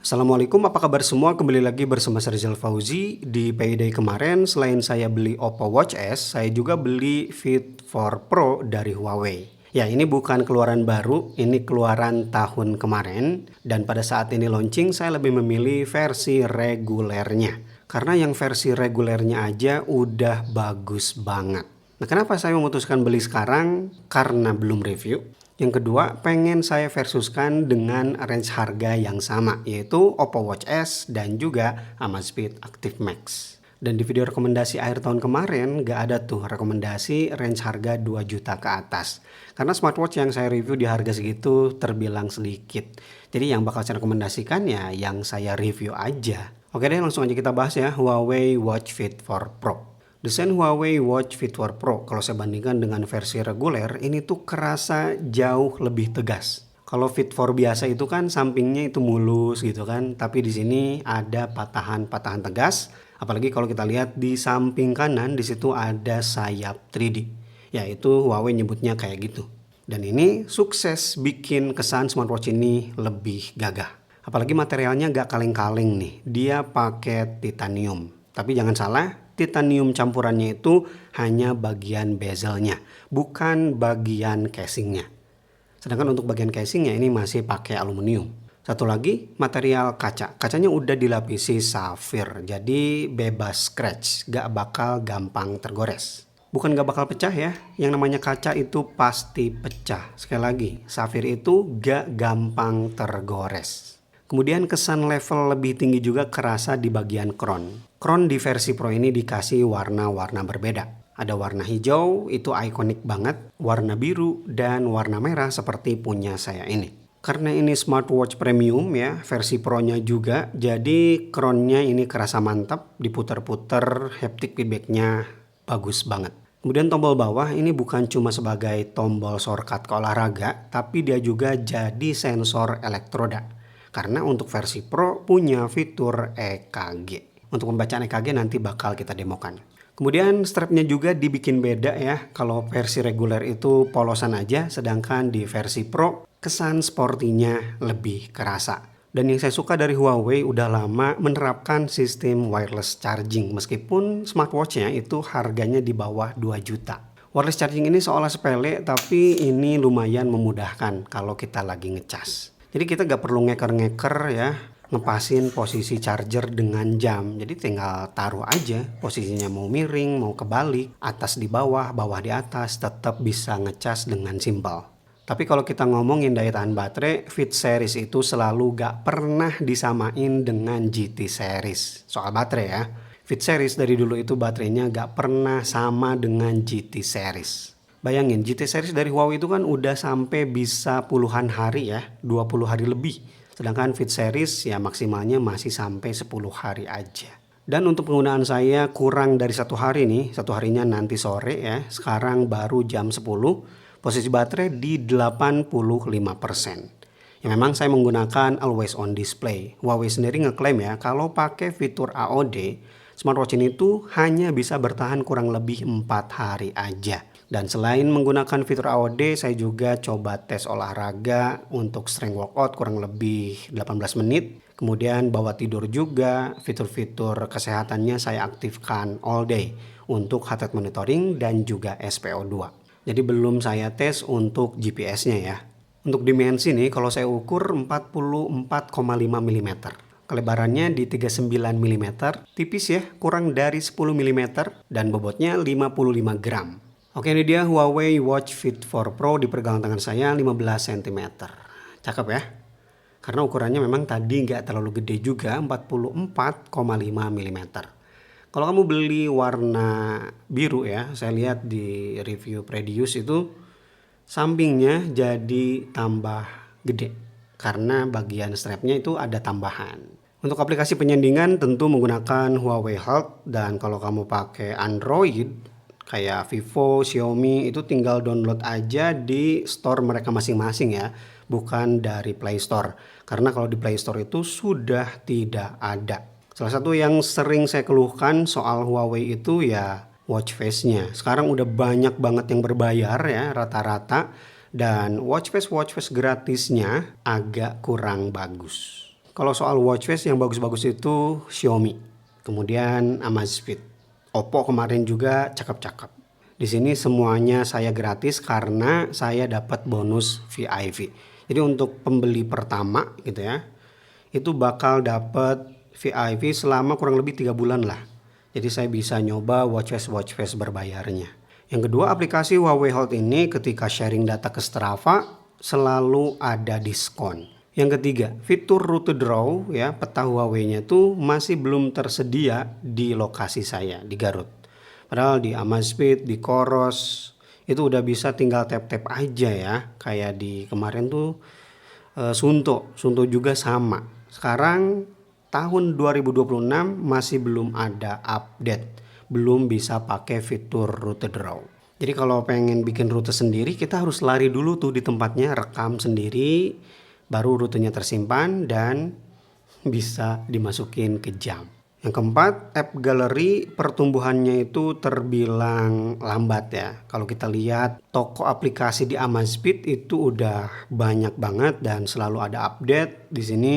Assalamualaikum, apa kabar semua? Kembali lagi bersama saya Rizal Fauzi. Di Payday kemarin, selain saya beli Oppo Watch S, saya juga beli Fit 4 Pro dari Huawei. Ya, ini bukan keluaran baru, ini keluaran tahun kemarin. Dan pada saat ini launching, saya lebih memilih versi regulernya. Karena yang versi regulernya aja udah bagus banget. Nah, kenapa saya memutuskan beli sekarang? Karena belum review. Yang kedua, pengen saya versuskan dengan range harga yang sama, yaitu Oppo Watch S dan juga Amazfit Active Max. Dan di video rekomendasi akhir tahun kemarin, gak ada tuh rekomendasi range harga 2 juta ke atas. Karena smartwatch yang saya review di harga segitu terbilang sedikit. Jadi yang bakal saya rekomendasikan ya yang saya review aja. Oke deh, langsung aja kita bahas ya, Huawei Watch Fit 4 Pro. Desain Huawei Watch Fit 4 Pro kalau saya bandingkan dengan versi reguler ini tuh kerasa jauh lebih tegas. Kalau Fit 4 biasa itu kan sampingnya itu mulus gitu kan, tapi di sini ada patahan-patahan tegas. Apalagi kalau kita lihat di samping kanan di situ ada sayap 3D. Ya itu Huawei nyebutnya kayak gitu. Dan ini sukses bikin kesan smartwatch ini lebih gagah. Apalagi materialnya gak kaleng-kaleng nih. Dia pakai titanium. Tapi jangan salah, titanium campurannya itu hanya bagian bezelnya, bukan bagian casingnya. Sedangkan untuk bagian casingnya ini masih pakai aluminium. Satu lagi, material kaca. Kacanya udah dilapisi safir, jadi bebas scratch, gak bakal gampang tergores. Bukan gak bakal pecah ya, yang namanya kaca itu pasti pecah. Sekali lagi, safir itu gak gampang tergores. Kemudian kesan level lebih tinggi juga kerasa di bagian crown. Crown di versi Pro ini dikasih warna-warna berbeda. Ada warna hijau, itu ikonik banget, warna biru, dan warna merah seperti punya saya ini. Karena ini smartwatch premium ya, versi Pro-nya juga, jadi crown-nya ini kerasa mantap, diputer-puter, haptic feedback-nya bagus banget. Kemudian tombol bawah ini bukan cuma sebagai tombol shortcut ke olahraga, tapi dia juga jadi sensor elektroda. Karena untuk versi Pro punya fitur EKG. Untuk pembacaan EKG nanti bakal kita demokan. Kemudian strapnya juga dibikin beda ya. Kalau versi reguler itu polosan aja, sedangkan di versi Pro kesan sportinya lebih kerasa. Dan yang saya suka dari Huawei udah lama menerapkan sistem wireless charging. Meskipun smartwatchnya itu harganya di bawah 2 juta. Wireless charging ini seolah sepele, tapi ini lumayan memudahkan kalau kita lagi ngecas. Jadi kita gak perlu ngeker-ngeker ya, ngepasin posisi charger dengan jam. Jadi tinggal taruh aja posisinya, mau miring, mau kebalik, atas di bawah, bawah di atas, tetap bisa ngecas dengan simpel. Tapi kalau kita ngomongin daya tahan baterai, Fit Series itu selalu gak pernah disamain dengan GT Series. Soal baterai ya, Fit Series dari dulu itu baterainya gak pernah sama dengan GT Series. Bayangin, GT series dari Huawei itu kan udah sampai bisa puluhan hari ya, 20 hari lebih. Sedangkan Fit series ya maksimalnya masih sampai 10 hari aja. Dan untuk penggunaan saya kurang dari 1 hari nih, 1 harinya nanti sore ya. Sekarang baru jam 10, posisi baterai di 85%. Ya memang saya menggunakan always on display. Huawei sendiri ngeklaim ya, kalau pakai fitur AOD, smartwatch ini tuh hanya bisa bertahan kurang lebih 4 hari aja. Dan selain menggunakan fitur AOD, saya juga coba tes olahraga untuk strength workout kurang lebih 18 menit. Kemudian bawa tidur juga, fitur-fitur kesehatannya saya aktifkan all day untuk heart rate monitoring dan juga SpO2. Jadi belum saya tes untuk GPS-nya ya. Untuk dimensi nih, kalau saya ukur 44,5 mm. Kelebarannya di 39 mm, tipis ya, kurang dari 10 mm dan bobotnya 55 gram. Oke, ini dia Huawei Watch Fit 4 Pro di pergelangan tangan saya 15 cm. Cakep ya. Karena ukurannya memang tadi nggak terlalu gede juga, 44,5 mm. Kalau kamu beli warna biru ya, saya lihat di review Predius itu sampingnya jadi tambah gede. Karena bagian strapnya itu ada tambahan. Untuk aplikasi penyandingan tentu menggunakan Huawei Health, dan kalau kamu pakai Android kayak Vivo, Xiaomi itu tinggal download aja di store mereka masing-masing ya, bukan dari Play Store. Karena kalau di Play Store itu sudah tidak ada. Salah satu yang sering saya keluhkan soal Huawei itu ya watch face-nya. Sekarang udah banyak banget yang berbayar ya rata-rata, dan watch face gratisnya agak kurang bagus. Kalau soal watch face yang bagus-bagus itu Xiaomi, kemudian Amazfit, Oppo kemarin juga cakep-cakep. Di sini semuanya saya gratis karena saya dapat bonus VIP. Jadi untuk pembeli pertama gitu ya, itu bakal dapat VIP selama kurang lebih 3 bulan lah. Jadi saya bisa nyoba watch face berbayarnya. Yang kedua, aplikasi Huawei Hold ini ketika sharing data ke Strava selalu ada diskon. Yang ketiga, fitur rute draw ya, peta Huawei-nya itu masih belum tersedia di lokasi saya di Garut. Padahal di Amazfit, di Koros itu udah bisa tinggal tap-tap aja ya. Kayak di kemarin tuh Sunto juga sama. Sekarang tahun 2026 masih belum ada update, belum bisa pakai fitur rute draw. Jadi kalau pengen bikin rute sendiri kita harus lari dulu tuh di tempatnya, rekam sendiri, baru rutenya tersimpan dan bisa dimasukin ke jam. Yang keempat, app gallery pertumbuhannya itu terbilang lambat ya. Kalau kita lihat toko aplikasi di Amazfit itu udah banyak banget dan selalu ada update. Di sini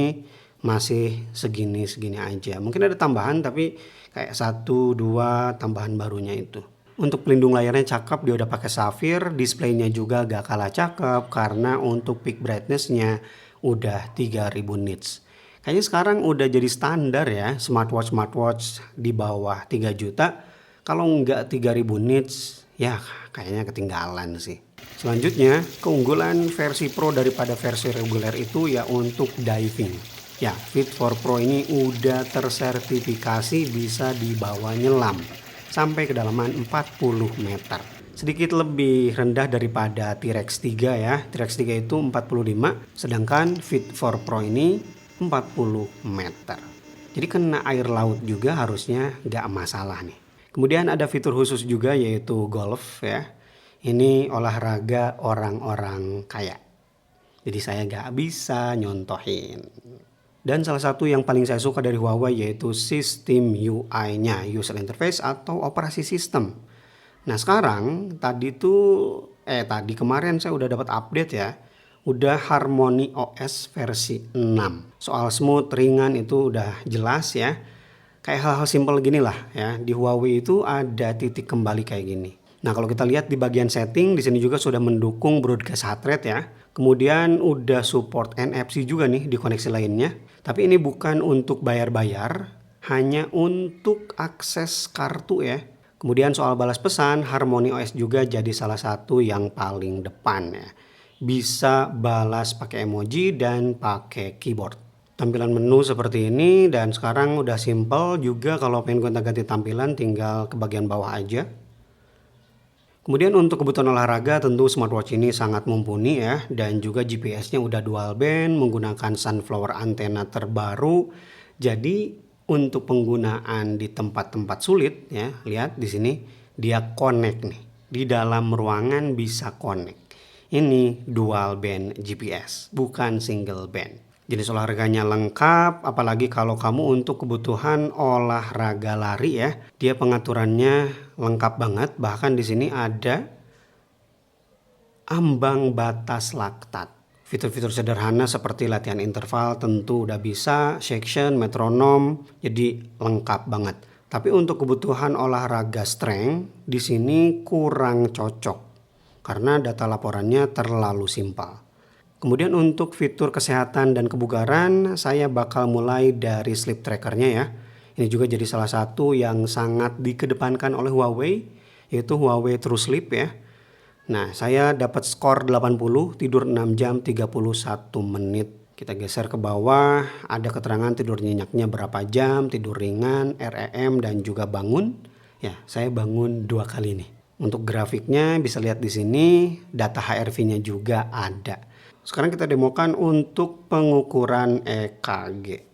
masih segini-segini aja. Mungkin ada tambahan tapi kayak 1, 2 tambahan barunya itu. Untuk pelindung layarnya cakep, dia udah pakai Sapphire, displaynya juga gak kalah cakep karena untuk peak brightness-nya udah 3000 nits. Kayaknya sekarang udah jadi standar ya smartwatch di bawah 3 juta. Kalau nggak 3000 nits ya kayaknya ketinggalan sih. Selanjutnya keunggulan versi Pro daripada versi reguler itu ya untuk diving. Ya Fit for Pro ini udah tersertifikasi bisa dibawa nyelam sampai kedalaman 40 meter. Sedikit lebih rendah daripada T-Rex 3 ya. T-Rex 3 itu 45, sedangkan Fit for Pro ini 40 meter. Jadi kena air laut juga harusnya nggak masalah nih. Kemudian ada fitur khusus juga yaitu golf ya. Ini olahraga orang-orang kaya. Jadi saya nggak bisa nyontohin. Dan salah satu yang paling saya suka dari Huawei yaitu sistem UI-nya, user interface atau operasi sistem. Nah sekarang tadi kemarin saya udah dapat update ya. Udah Harmony OS versi 6. Soal smooth, ringan itu udah jelas ya. Kayak hal-hal simpel gini lah ya. Di Huawei itu ada titik kembali kayak gini. Nah kalau kita lihat di bagian setting, di sini juga sudah mendukung broadcast heart rate ya. Kemudian udah support NFC juga nih di koneksi lainnya. Tapi ini bukan untuk bayar-bayar, hanya untuk akses kartu ya. Kemudian soal balas pesan, Harmony OS juga jadi salah satu yang paling depan ya. Bisa balas pakai emoji dan pakai keyboard. Tampilan menu seperti ini dan sekarang udah simple juga, kalau pengen gonta-ganti tampilan tinggal ke bagian bawah aja. Kemudian untuk kebutuhan olahraga tentu smartwatch ini sangat mumpuni ya, dan juga GPS-nya udah dual band menggunakan sunflower antena terbaru. Jadi untuk penggunaan di tempat-tempat sulit ya, lihat di sini dia connect nih. Di dalam ruangan bisa connect. Ini dual band GPS, bukan single band. Jenis olahraganya lengkap, apalagi kalau kamu untuk kebutuhan olahraga lari ya. Dia pengaturannya lengkap banget, bahkan di sini ada ambang batas laktat. Fitur-fitur sederhana seperti latihan interval tentu udah bisa, section, metronom, jadi lengkap banget. Tapi untuk kebutuhan olahraga strength di sini kurang cocok karena data laporannya terlalu simpel. Kemudian untuk fitur kesehatan dan kebugaran, saya bakal mulai dari sleep trackernya ya. Ini juga jadi salah satu yang sangat dikedepankan oleh Huawei, yaitu Huawei True Sleep ya. Nah, saya dapat skor 80, tidur 6 jam 31 menit. Kita geser ke bawah, ada keterangan tidur nyenyaknya berapa jam, tidur ringan, REM dan juga bangun. Ya, saya bangun 2 kali nih. Untuk grafiknya bisa lihat di sini, data HRV-nya juga ada. Sekarang kita demokan untuk pengukuran EKG.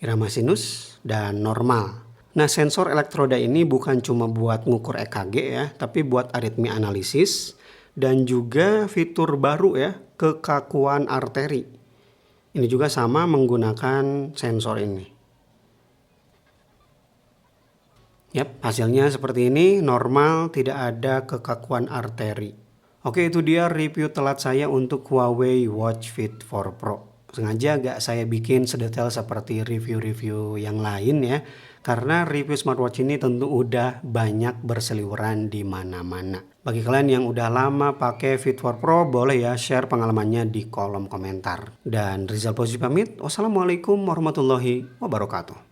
Irama sinus dan normal. Nah, sensor elektroda ini bukan cuma buat ngukur EKG ya, tapi buat aritmi analisis dan juga fitur baru ya, kekakuan arteri. Ini juga sama menggunakan sensor ini. Yap, hasilnya seperti ini, normal, tidak ada kekakuan arteri. Oke, itu dia review telat saya untuk Huawei Watch Fit 4 Pro. Sengaja gak saya bikin sedetail seperti review-review yang lain ya. Karena review smartwatch ini tentu udah banyak berseliweran di mana-mana. Bagi kalian yang udah lama pakai Fit 4 Pro, boleh ya share pengalamannya di kolom komentar. Dan Rizal Fauzi pamit. Wassalamualaikum warahmatullahi wabarakatuh.